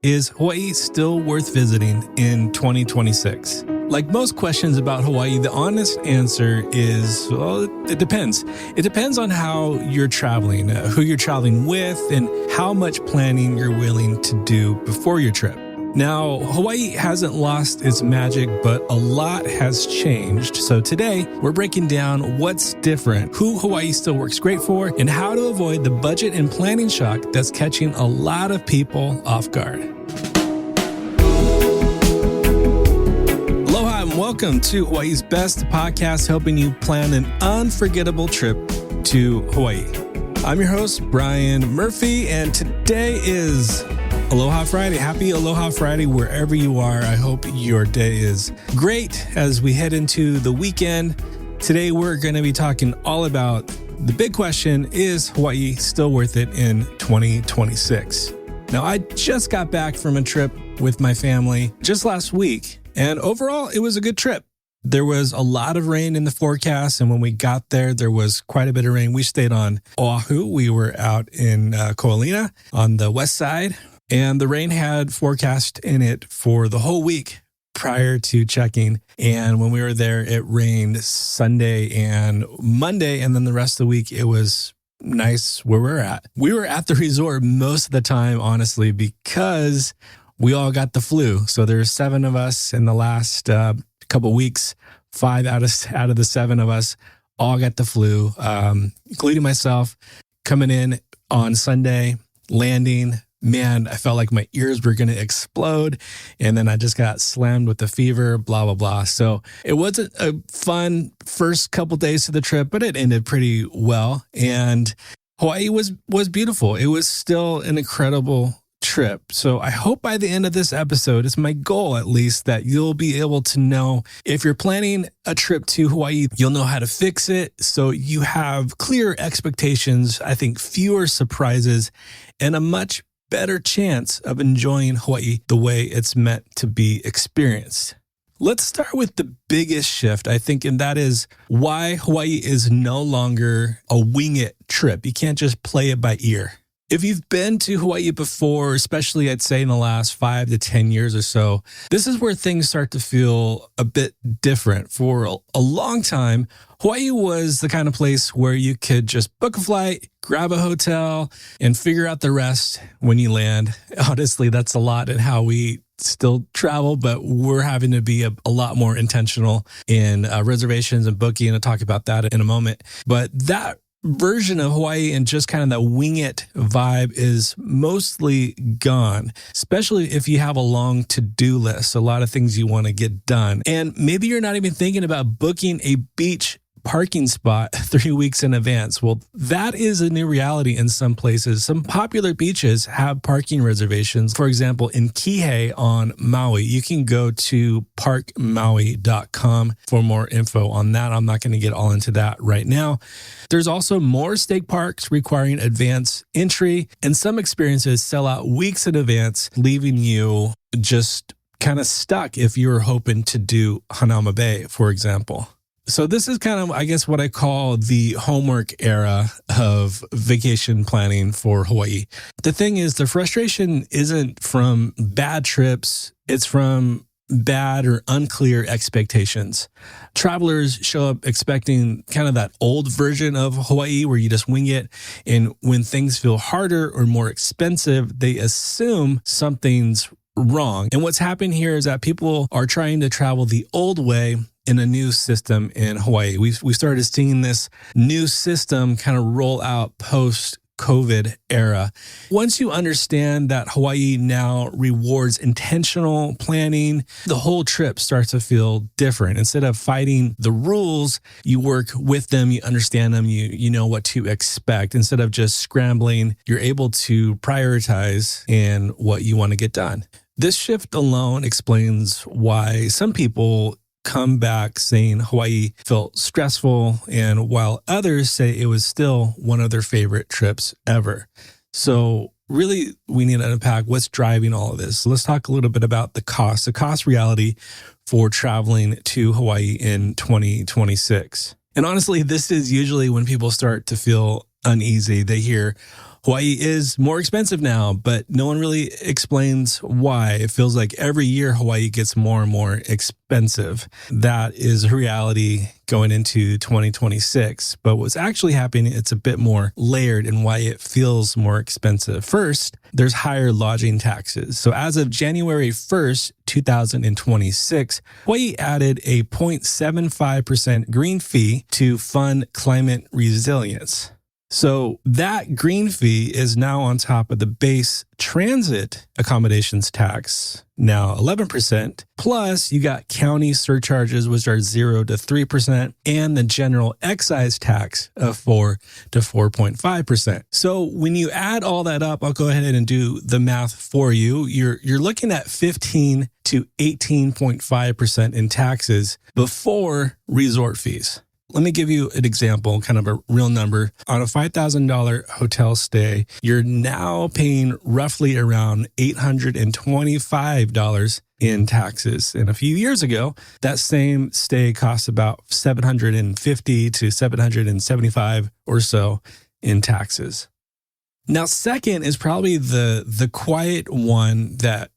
Is Hawaii still worth visiting in 2026? Like most questions about Hawaii, the honest answer is, well, it depends. It depends on how you're traveling, who you're traveling with, and how much planning you're willing to do before your trip. Now, Hawaii hasn't lost its magic, but a lot has changed. So today, we're breaking down what's different, who Hawaii still works great for, and how to avoid the budget and planning shock that's catching a lot of people off guard. Aloha and welcome to Hawaii's best podcast, helping you plan an unforgettable trip to Hawaii. I'm your host, Brian Murphy, and today is Aloha Friday. Happy Aloha Friday wherever you are. I hope your day is great as we head into the weekend. Today we're going to be talking all about the big question, is Hawaii still worth it in 2026? Now, I just got back from a trip with my family just last week, and overall it was a good trip. There was a lot of rain in the forecast, and when we got there was quite a bit of rain. We stayed on Oahu. We were out in Ko'olina on the west side. And the rain had forecast in it for the whole week prior to checking. And when we were there, it rained Sunday and Monday. And then the rest of the week, it was nice where we're at. We were at the resort most of the time, honestly, because we all got the flu. So there's 7 of us in the last couple of weeks. 5 out of the 7 of us all got the flu, including myself. Coming in on Sunday, landing, man, I felt like my ears were going to explode. And then I just got slammed with the fever, blah, blah, blah. So it wasn't a fun first couple days to the trip, but it ended pretty well. And Hawaii was beautiful. It was still an incredible trip. So I hope by the end of this episode, it's my goal at least, that you'll be able to know if you're planning a trip to Hawaii, you'll know how to fix it. So you have clear expectations, I think fewer surprises, and a much better chance of enjoying Hawaii the way it's meant to be experienced. Let's start with the biggest shift, I think, and that is why Hawaii is no longer a wing it trip. You can't just play it by ear. If you've been to Hawaii before, especially I'd say in the last 5 to 10 years or so, this is where things start to feel a bit different. For a long time, Hawaii was the kind of place where you could just book a flight, grab a hotel, and figure out the rest when you land. Honestly, that's a lot in how we still travel, but we're having to be a lot more intentional in reservations and booking. I'll talk about that in a moment. But that version of Hawaii and just kind of that wing it vibe is mostly gone, especially if you have a long to-do list, a lot of things you want to get done. And maybe you're not even thinking about booking a beach parking spot 3 weeks in advance. Well, that is a new reality in some places. Some popular beaches have parking reservations. For example, in Kihei on Maui, you can go to parkmaui.com for more info on that. I'm not going to get all into that right now. There's also more state parks requiring advance entry, and some experiences sell out weeks in advance, leaving you just kind of stuck if you're hoping to do Hanauma Bay, for example. So this is kind of, I guess, what I call the homework era of vacation planning for Hawaii. The thing is, the frustration isn't from bad trips. It's from bad or unclear expectations. Travelers show up expecting kind of that old version of Hawaii where you just wing it. And when things feel harder or more expensive, they assume something's wrong. And what's happening here is that people are trying to travel the old way in a new system in Hawaii. We started seeing this new system kind of roll out post-COVID era. Once you understand that Hawaii now rewards intentional planning, the whole trip starts to feel different. Instead of fighting the rules, you work with them, you understand them, you know what to expect. Instead of just scrambling, you're able to prioritize in what you want to get done. This shift alone explains why some people come back saying Hawaii felt stressful, and while others say it was still one of their favorite trips ever. So really, we need to unpack what's driving all of this. So let's talk a little bit about the cost reality for traveling to Hawaii in 2026. And honestly, this is usually when people start to feel uneasy. They hear Hawaii is more expensive now, but no one really explains why. It feels like every year Hawaii gets more and more expensive. That is a reality going into 2026. But what's actually happening, it's a bit more layered in why it feels more expensive. First, there's higher lodging taxes. So as of January 1st, 2026, Hawaii added a 0.75% green fee to fund climate resilience. So that green fee is now on top of the base transit accommodations tax, now 11%. Plus, you got county surcharges, which are 0 to 3%, and the general excise tax of 4 to 4.5%. So when you add all that up, I'll go ahead and do the math for you. You're looking at 15 to 18.5% in taxes before resort fees. Let me give you an example, kind of a real number. On a $5,000 hotel stay, you're now paying roughly around $825 in taxes. And a few years ago, that same stay cost about $750 to $775 or so in taxes. Now, second is probably the quiet one that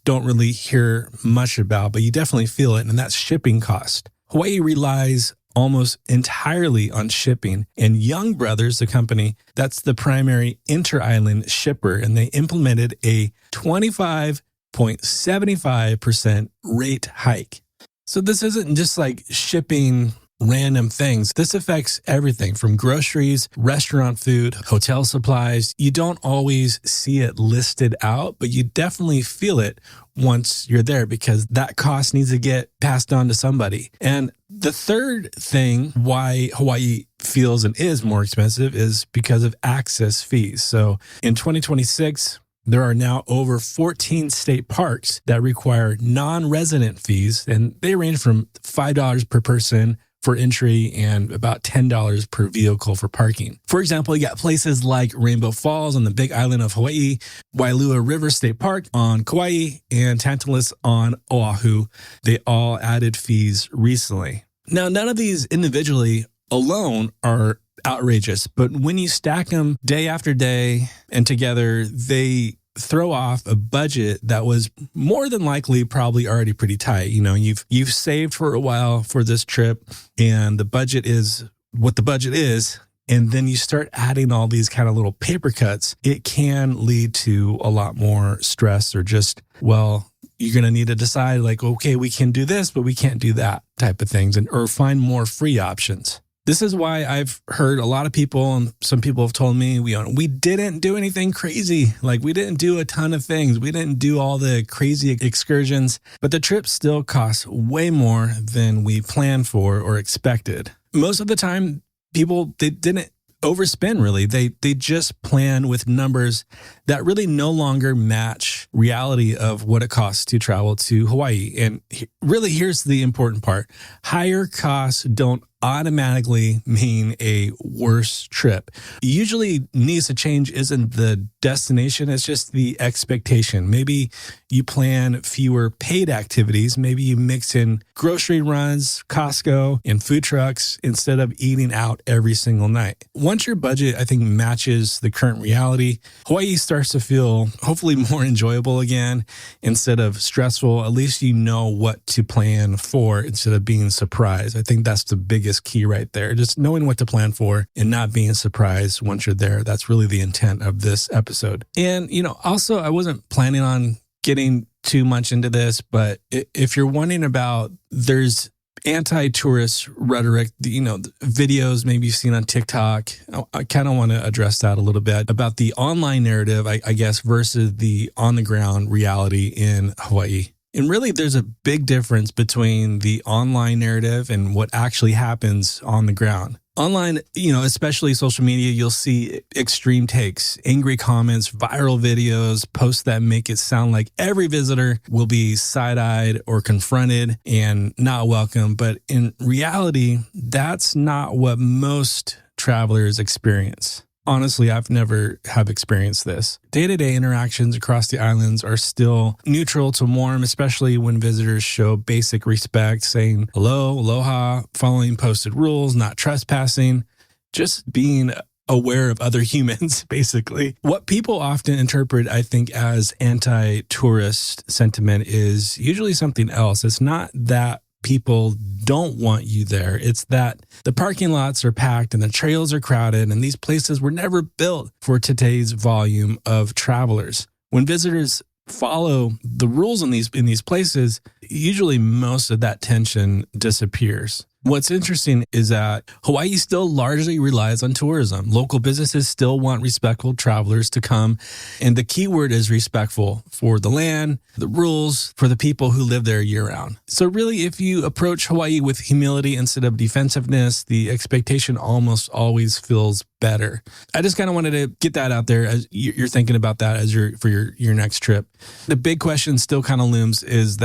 don't really hear much about, but you definitely feel it, and that's shipping cost. Hawaii relies almost entirely on shipping, and Young Brothers, the company, that's the primary inter-island shipper, and they implemented a 25.75% rate hike. So this isn't just like shipping random things. This affects everything from groceries, restaurant food, hotel supplies. You don't always see it listed out, but you definitely feel it once you're there because that cost needs to get passed on to somebody. And the third thing why Hawaii feels and is more expensive is because of access fees. So in 2026, there are now over 14 state parks that require non-resident fees, and they range from $5 per person for entry and about $10 per vehicle for parking. For example, you got places like Rainbow Falls on the Big Island of Hawaii, Wailua River State Park on Kauai, and Tantalus on Oahu. They all added fees recently. Now, none of these individually alone are outrageous, but when you stack them day after day and together, they throw off a budget that was more than likely probably already pretty tight. You know, you've saved for a while for this trip, and the budget is what the budget is. And then you start adding all these kind of little paper cuts. It can lead to a lot more stress, or just, well, you're going to need to decide like, okay, we can do this, but we can't do that type of things, or find more free options. This is why I've heard a lot of people, and some people have told me, we didn't do anything crazy. Like, we didn't do a ton of things. We didn't do all the crazy excursions, but the trip still costs way more than we planned for or expected. Most of the time, people, they didn't overspend really. They just plan with numbers that really no longer match reality of what it costs to travel to Hawaii. And really, here's the important part. Higher costs don't automatically mean a worse trip. Usually needs to change isn't the destination, it's just the expectation. Maybe you plan fewer paid activities. Maybe you mix in grocery runs, Costco, and food trucks instead of eating out every single night. Once your budget, I think, matches the current reality, Hawaii starts to feel hopefully more enjoyable again instead of stressful. At least you know what to plan for instead of being surprised. I think that's the biggest key right there. Just knowing what to plan for and not being surprised once you're there. That's really the intent of this episode. And, also I wasn't planning on getting too much into this, but if you're wondering about, there's anti-tourist rhetoric, videos maybe you've seen on TikTok. I kind of want to address that a little bit about the online narrative, I guess, versus the on-the-ground reality in Hawaii. And really, there's a big difference between the online narrative and what actually happens on the ground. Online, especially social media, you'll see extreme takes, angry comments, viral videos, posts that make it sound like every visitor will be side-eyed or confronted and not welcome. But in reality, that's not what most travelers experience. Honestly, I've never have experienced this. Day-to-day interactions across the islands are still neutral to warm, especially when visitors show basic respect, saying hello, aloha, following posted rules, not trespassing, just being aware of other humans, basically. What people often interpret, I think, as anti-tourist sentiment is usually something else. It's not that people don't want you there. It's that the parking lots are packed and the trails are crowded, and these places were never built for today's volume of travelers. When visitors follow the rules in these places, usually most of that tension disappears. What's interesting is that Hawaii still largely relies on tourism. Local businesses still want respectful travelers to come. And the key word is respectful for the land, the rules, for the people who live there year round. So really, if you approach Hawaii with humility instead of defensiveness, the expectation almost always feels better. I just kind of wanted to get that out there as you're thinking about that as for your next trip. The big question still kind of looms is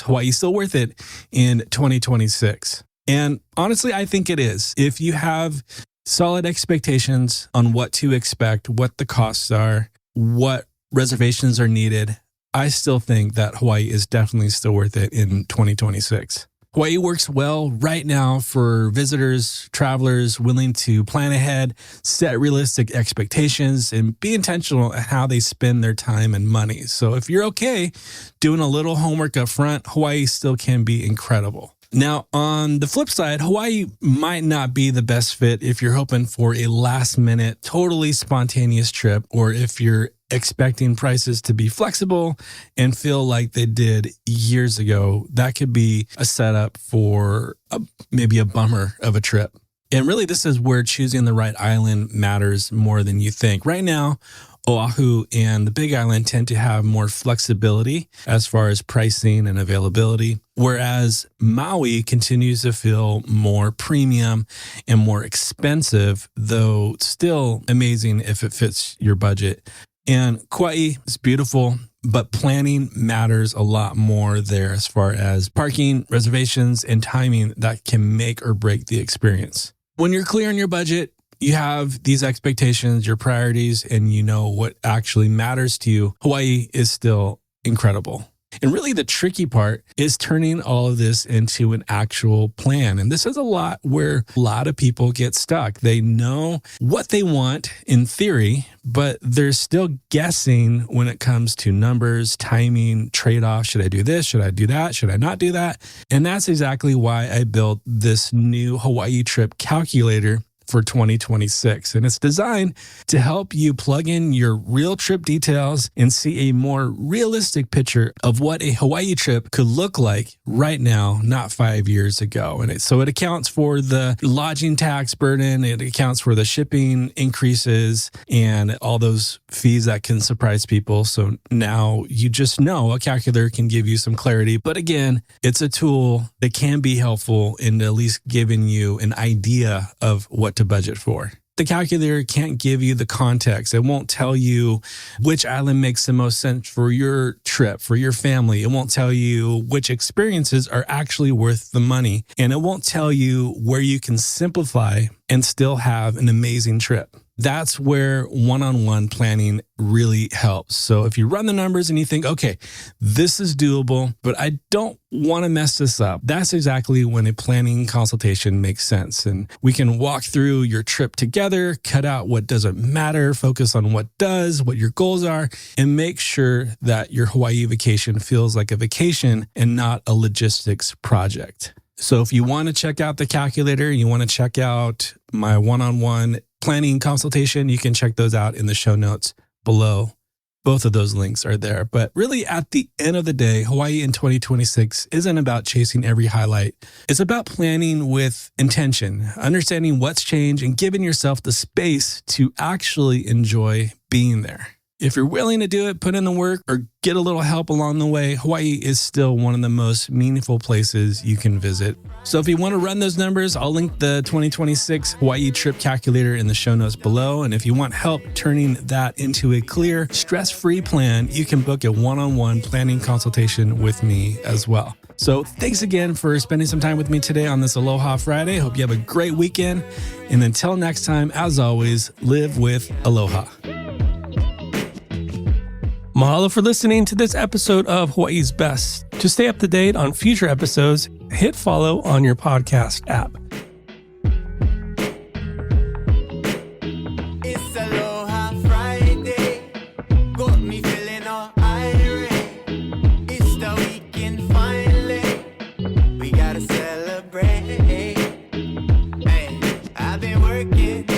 Hawaii still worth it in 2026? And honestly, I think it is. If you have solid expectations on what to expect, what the costs are, what reservations are needed, I still think that Hawaii is definitely still worth it in 2026. Hawaii works well right now for visitors, travelers willing to plan ahead, set realistic expectations, and be intentional at how they spend their time and money. So if you're okay doing a little homework up front, Hawaii still can be incredible. Now, on the flip side, Hawaii might not be the best fit if you're hoping for a last-minute, totally spontaneous trip, or if you're expecting prices to be flexible and feel like they did years ago. That could be a setup for maybe a bummer of a trip. And really, this is where choosing the right island matters more than you think. Right now, Oahu and the Big Island tend to have more flexibility as far as pricing and availability, whereas Maui continues to feel more premium and more expensive, though still amazing if it fits your budget. And Kauai is beautiful, but planning matters a lot more there as far as parking, reservations, and timing that can make or break the experience. When you're clear on your budget, you have these expectations, your priorities, and you know what actually matters to you, Hawaii is still incredible. And really the tricky part is turning all of this into an actual plan. And this is a lot where a lot of people get stuck. They know what they want in theory, but they're still guessing when it comes to numbers, timing, trade-off. Should I do this? Should I do that? Should I not do that? And that's exactly why I built this new Hawaii trip calculator for 2026. And it's designed to help you plug in your real trip details and see a more realistic picture of what a Hawaii trip could look like right now, not 5 years ago. And so it accounts for the lodging tax burden, it accounts for the shipping increases and all those fees that can surprise people. So now you just know a calculator can give you some clarity. But again, it's a tool that can be helpful in at least giving you an idea of what to budget for. The calculator can't give you the context. It won't tell you which island makes the most sense for your trip, for your family. It won't tell you which experiences are actually worth the money. And it won't tell you where you can simplify and still have an amazing trip. That's where one-on-one planning really helps. So if you run the numbers and you think, okay, this is doable, but I don't want to mess this up, that's exactly when a planning consultation makes sense. And we can walk through your trip together, cut out what doesn't matter, focus on what does, what your goals are, and make sure that your Hawaii vacation feels like a vacation and not a logistics project. So if you want to check out the calculator, you want to check out my one-on-one planning consultation, you can check those out in the show notes below. Both of those links are there. But really, at the end of the day, Hawaii in 2026 isn't about chasing every highlight. It's about planning with intention, understanding what's changed, and giving yourself the space to actually enjoy being there. If you're willing to do it, put in the work, or get a little help along the way, Hawaii is still one of the most meaningful places you can visit. So if you want to run those numbers, I'll link the 2026 Hawaii trip calculator in the show notes below. And if you want help turning that into a clear, stress-free plan, you can book a one-on-one planning consultation with me as well. So thanks again for spending some time with me today on this Aloha Friday. Hope you have a great weekend. And until next time, as always, live with aloha. Mahalo for listening to this episode of Hawaii's Best. To stay up to date on future episodes, hit follow on your podcast app. wicked.